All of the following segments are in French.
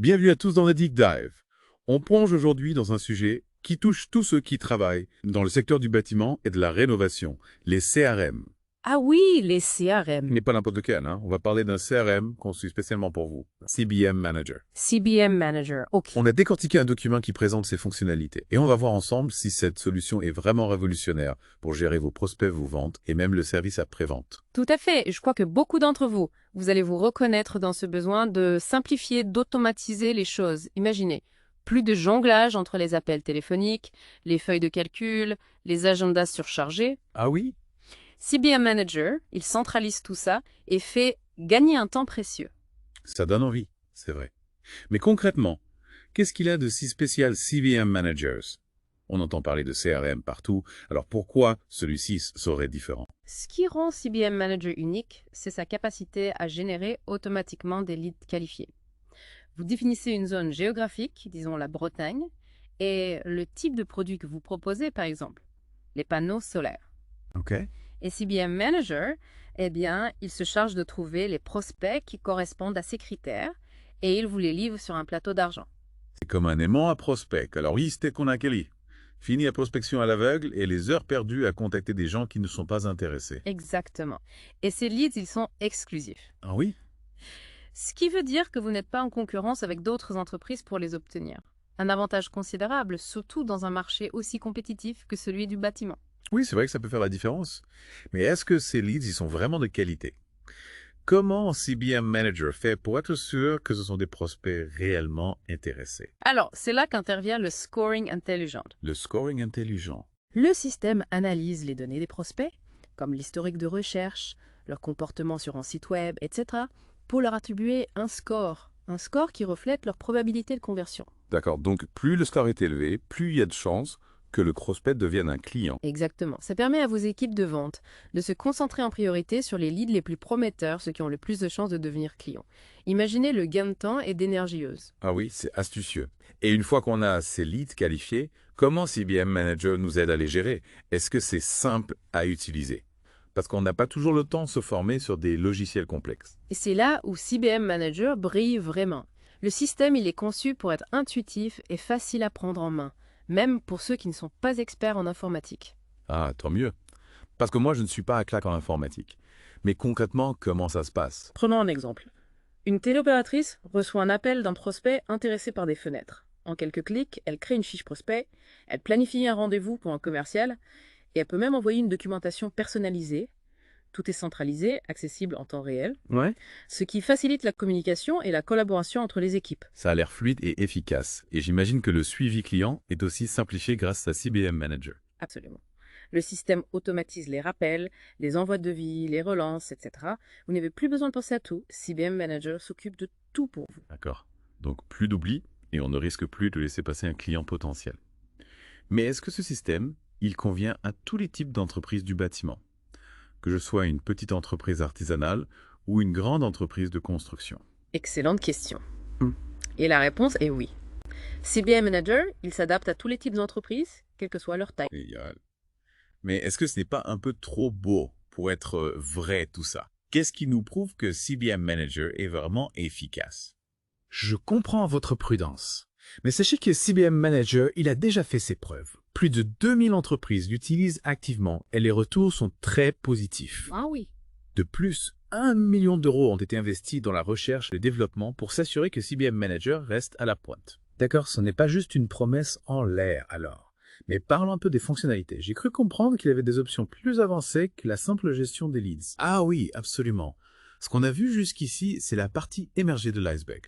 Bienvenue à tous dans la Deep Dive. On plonge aujourd'hui dans un sujet qui touche tous ceux qui travaillent dans le secteur du bâtiment et de la rénovation, les CRM. Ah oui, les CRM. Mais pas n'importe lequel, hein. On va parler d'un CRM conçu spécialement pour vous, CBM Manager. CBM Manager, ok. On a décortiqué un document qui présente ses fonctionnalités et on va voir ensemble si cette solution est vraiment révolutionnaire pour gérer vos prospects, vos ventes et même le service après-vente. Tout à fait. Je crois que beaucoup d'entre vous, vous allez vous reconnaître dans ce besoin de simplifier, d'automatiser les choses. Imaginez, plus de jonglage entre les appels téléphoniques, les feuilles de calcul, les agendas surchargés. Ah oui? CBM Manager, il centralise tout ça et fait gagner un temps précieux. Ça donne envie, c'est vrai. Mais concrètement, qu'est-ce qu'il a de si spécial CBM Managers? On entend parler de CRM partout, alors pourquoi celui-ci serait différent? Ce qui rend CBM Manager unique, c'est sa capacité à générer automatiquement des leads qualifiés. Vous définissez une zone géographique, disons la Bretagne, et le type de produit que vous proposez, par exemple, les panneaux solaires. Ok. Et CBM Manager, eh bien, il se charge de trouver les prospects qui correspondent à ces critères et il vous les livre sur un plateau d'argent. C'est comme un aimant à prospect. Alors, c'était qu'on a quali. Fini la prospection à l'aveugle et les heures perdues à contacter des gens qui ne sont pas intéressés. Exactement. Et ces leads, ils sont exclusifs. Ah oui? Ce qui veut dire que vous n'êtes pas en concurrence avec d'autres entreprises pour les obtenir. Un avantage considérable, surtout dans un marché aussi compétitif que celui du bâtiment. Oui, c'est vrai que ça peut faire la différence. Mais est-ce que ces leads, ils sont vraiment de qualité? Comment CBM Manager fait pour être sûr que ce sont des prospects réellement intéressés? Alors, c'est là qu'intervient le scoring intelligent. Le scoring intelligent. Le système analyse les données des prospects, comme l'historique de recherche, leur comportement sur un site web, etc., pour leur attribuer un score qui reflète leur probabilité de conversion. D'accord, donc plus le score est élevé, plus il y a de chances que le prospect devienne un client. Exactement. Ça permet à vos équipes de vente de se concentrer en priorité sur les leads les plus prometteurs, ceux qui ont le plus de chances de devenir clients. Imaginez le gain de temps et d'énergie. Ah oui, c'est astucieux. Et une fois qu'on a ces leads qualifiés, comment CBM Manager nous aide à les gérer? Est-ce que c'est simple à utiliser? Parce qu'on n'a pas toujours le temps de se former sur des logiciels complexes. Et c'est là où CBM Manager brille vraiment. Le système, il est conçu pour être intuitif et facile à prendre en main, même pour ceux qui ne sont pas experts en informatique. Ah, tant mieux. Parce que moi, je ne suis pas à claque en informatique. Mais concrètement, comment ça se passe? Prenons un exemple. Une téléopératrice reçoit un appel d'un prospect intéressé par des fenêtres. En quelques clics, elle crée une fiche prospect, elle planifie un rendez-vous pour un commercial et elle peut même envoyer une documentation personnalisée. Tout est centralisé, accessible en temps réel, Ouais. ce qui facilite la communication et la collaboration entre les équipes. Ça a l'air fluide et efficace. Et j'imagine que le suivi client est aussi simplifié grâce à CBM Manager. Absolument. Le système automatise les rappels, les envois de devis, les relances, etc. Vous n'avez plus besoin de penser à tout. CBM Manager s'occupe de tout pour vous. D'accord. Donc plus d'oubli et on ne risque plus de laisser passer un client potentiel. Mais est-ce que ce système, il convient à tous les types d'entreprises du bâtiment? Que je sois une petite entreprise artisanale ou une grande entreprise de construction? Excellente question. Hmm. Et la réponse est oui. CBM Manager, il s'adapte à tous les types d'entreprises, quelle que soit leur taille. Génial. Mais est-ce que ce n'est pas un peu trop beau pour être vrai tout ça? Qu'est-ce qui nous prouve que CBM Manager est vraiment efficace? Je comprends votre prudence. Mais sachez que CBM Manager, il a déjà fait ses preuves. Plus de 2000 entreprises l'utilisent activement et les retours sont très positifs. Ah oui. De plus, 1 million d'euros ont été investis dans la recherche et le développement pour s'assurer que CBM Manager reste à la pointe. D'accord, ce n'est pas juste une promesse en l'air alors. Mais parlons un peu des fonctionnalités. J'ai cru comprendre qu'il y avait des options plus avancées que la simple gestion des leads. Ah oui, absolument. Ce qu'on a vu jusqu'ici, c'est la partie émergée de l'iceberg.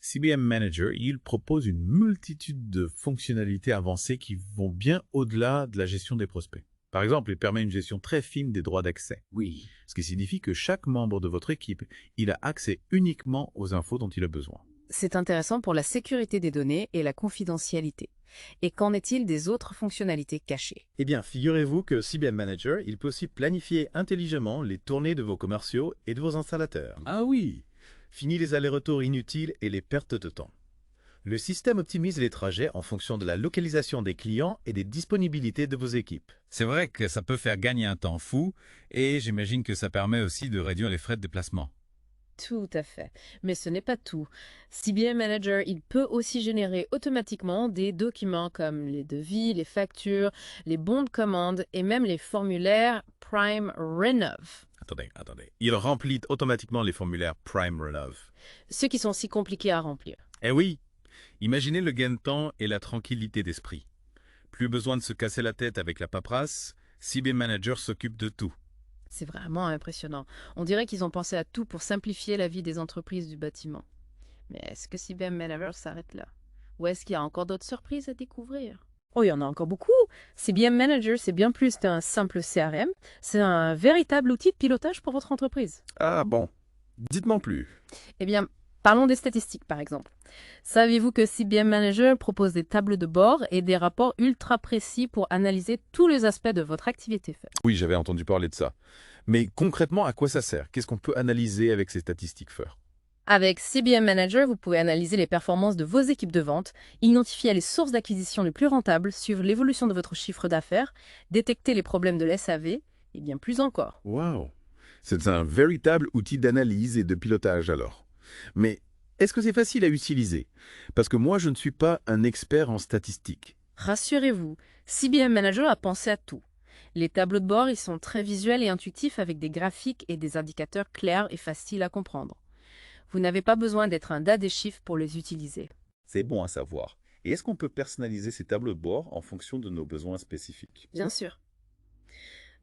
CBM Manager, il propose une multitude de fonctionnalités avancées qui vont bien au-delà de la gestion des prospects. Par exemple, il permet une gestion très fine des droits d'accès. Oui. Ce qui signifie que chaque membre de votre équipe, il a accès uniquement aux infos dont il a besoin. C'est intéressant pour la sécurité des données et la confidentialité. Et qu'en est-il des autres fonctionnalités cachées? Eh bien, figurez-vous que CBM Manager, il peut aussi planifier intelligemment les tournées de vos commerciaux et de vos installateurs. Ah oui! Fini les allers-retours inutiles et les pertes de temps. Le système optimise les trajets en fonction de la localisation des clients et des disponibilités de vos équipes. C'est vrai que ça peut faire gagner un temps fou et j'imagine que ça permet aussi de réduire les frais de déplacement. Tout à fait. Mais ce n'est pas tout. CBM Manager, il peut aussi générer automatiquement des documents comme les devis, les factures, les bons de commande et même les formulaires Prime Renov. Attendez. Il remplit automatiquement les formulaires Prime Renov. Ceux qui sont si compliqués à remplir. Eh oui, imaginez le gain de temps et la tranquillité d'esprit. Plus besoin de se casser la tête avec la paperasse, CBM Manager s'occupe de tout. C'est vraiment impressionnant. On dirait qu'ils ont pensé à tout pour simplifier la vie des entreprises du bâtiment. Mais est-ce que CBM Manager s'arrête là? Ou est-ce qu'il y a encore d'autres surprises à découvrir? Oh, il y en a encore beaucoup. CBM Manager, c'est bien plus qu'un simple CRM. C'est un véritable outil de pilotage pour votre entreprise. Ah bon, dites-moi plus. Eh bien, parlons des statistiques, par exemple. Saviez-vous que CBM Manager propose des tableaux de bord et des rapports ultra précis pour analyser tous les aspects de votre activité faite? Oui, j'avais entendu parler de ça. Mais concrètement, à quoi ça sert? Qu'est-ce qu'on peut analyser avec ces statistiques FEUR? Avec CBM Manager, vous pouvez analyser les performances de vos équipes de vente, identifier les sources d'acquisition les plus rentables, suivre l'évolution de votre chiffre d'affaires, détecter les problèmes de l'SAV, et bien plus encore. Waouh! C'est un véritable outil d'analyse et de pilotage alors. Mais est-ce que c'est facile à utiliser? Parce que moi, je ne suis pas un expert en statistiques. Rassurez-vous, CBM Manager a pensé à tout. Les tableaux de bord, ils sont très visuels et intuitifs avec des graphiques et des indicateurs clairs et faciles à comprendre. Vous n'avez pas besoin d'être un des chiffres pour les utiliser. C'est bon à savoir. Et est-ce qu'on peut personnaliser ces tableaux de bord en fonction de nos besoins spécifiques? Bien sûr.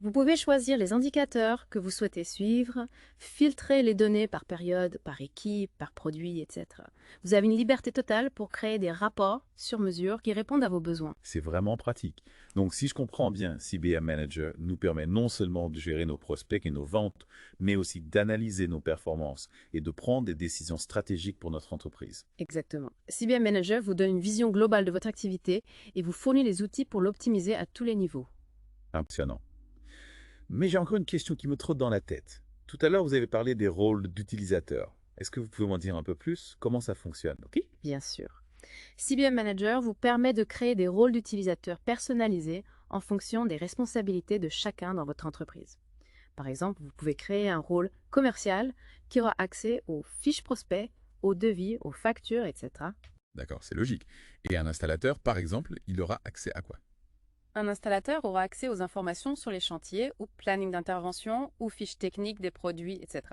Vous pouvez choisir les indicateurs que vous souhaitez suivre, filtrer les données par période, par équipe, par produit, etc. Vous avez une liberté totale pour créer des rapports sur mesure qui répondent à vos besoins. C'est vraiment pratique. Donc, si je comprends bien, CBM Manager nous permet non seulement de gérer nos prospects et nos ventes, mais aussi d'analyser nos performances et de prendre des décisions stratégiques pour notre entreprise. Exactement. CBM Manager vous donne une vision globale de votre activité et vous fournit les outils pour l'optimiser à tous les niveaux. Impressionnant. Mais j'ai encore une question qui me trotte dans la tête. Tout à l'heure, vous avez parlé des rôles d'utilisateurs. Est-ce que vous pouvez m'en dire un peu plus? Comment ça fonctionne? Ok? Bien sûr. CBM Manager vous permet de créer des rôles d'utilisateurs personnalisés en fonction des responsabilités de chacun dans votre entreprise. Par exemple, vous pouvez créer un rôle commercial qui aura accès aux fiches prospects, aux devis, aux factures, etc. D'accord, c'est logique. Et un installateur, par exemple, il aura accès à quoi? Un installateur aura accès aux informations sur les chantiers, ou planning d'intervention, ou fiches techniques des produits, etc.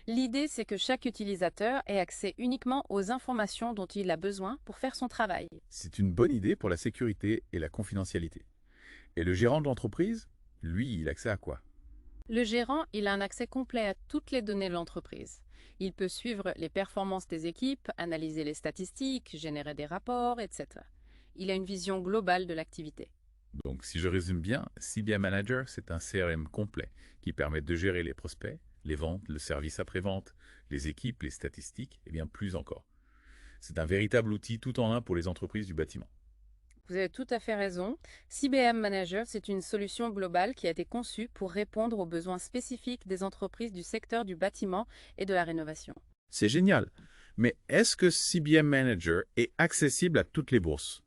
L'idée, c'est que chaque utilisateur ait accès uniquement aux informations dont il a besoin pour faire son travail. C'est une bonne idée pour la sécurité et la confidentialité. Et le gérant de l'entreprise, lui, il a accès à quoi? Le gérant, il a un accès complet à toutes les données de l'entreprise. Il peut suivre les performances des équipes, analyser les statistiques, générer des rapports, etc. Il a une vision globale de l'activité. Donc, si je résume bien, CBM Manager, c'est un CRM complet qui permet de gérer les prospects, les ventes, le service après-vente, les équipes, les statistiques et bien plus encore. C'est un véritable outil tout en un pour les entreprises du bâtiment. Vous avez tout à fait raison. CBM Manager, c'est une solution globale qui a été conçue pour répondre aux besoins spécifiques des entreprises du secteur du bâtiment et de la rénovation. C'est génial. Mais est-ce que CBM Manager est accessible à toutes les bourses?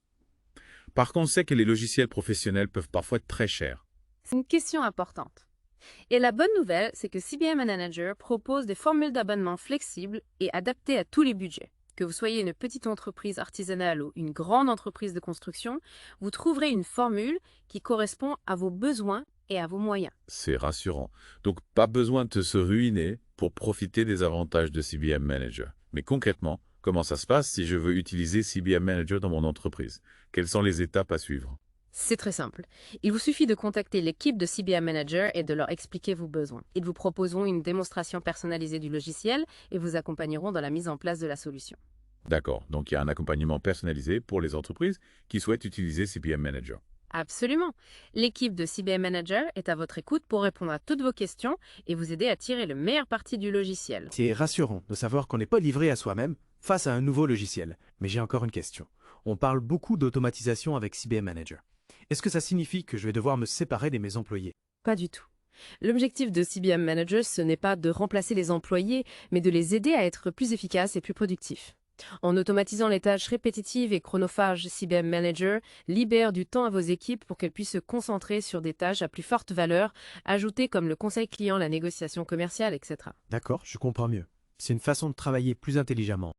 Par contre, on sait que les logiciels professionnels peuvent parfois être très chers. C'est une question importante. Et la bonne nouvelle, c'est que CBM Manager propose des formules d'abonnement flexibles et adaptées à tous les budgets. Que vous soyez une petite entreprise artisanale ou une grande entreprise de construction, vous trouverez une formule qui correspond à vos besoins et à vos moyens. C'est rassurant. Donc, pas besoin de se ruiner pour profiter des avantages de CBM Manager. Mais concrètement, comment ça se passe si je veux utiliser CBM Manager dans mon entreprise? Quelles sont les étapes à suivre? C'est très simple. Il vous suffit de contacter l'équipe de CBM Manager et de leur expliquer vos besoins. Ils vous proposeront une démonstration personnalisée du logiciel et vous accompagneront dans la mise en place de la solution. D'accord, donc il y a un accompagnement personnalisé pour les entreprises qui souhaitent utiliser CBM Manager. Absolument. L'équipe de CBM Manager est à votre écoute pour répondre à toutes vos questions et vous aider à tirer le meilleur parti du logiciel. C'est rassurant de savoir qu'on n'est pas livré à soi-même face à un nouveau logiciel. Mais j'ai encore une question. On parle beaucoup d'automatisation avec CBM Manager. Est-ce que ça signifie que je vais devoir me séparer de mes employés? Pas du tout. L'objectif de CBM Manager, ce n'est pas de remplacer les employés, mais de les aider à être plus efficaces et plus productifs. En automatisant les tâches répétitives et chronophages, CBM Manager libère du temps à vos équipes pour qu'elles puissent se concentrer sur des tâches à plus forte valeur, ajoutées comme le conseil client, la négociation commerciale, etc. D'accord, je comprends mieux. C'est une façon de travailler plus intelligemment.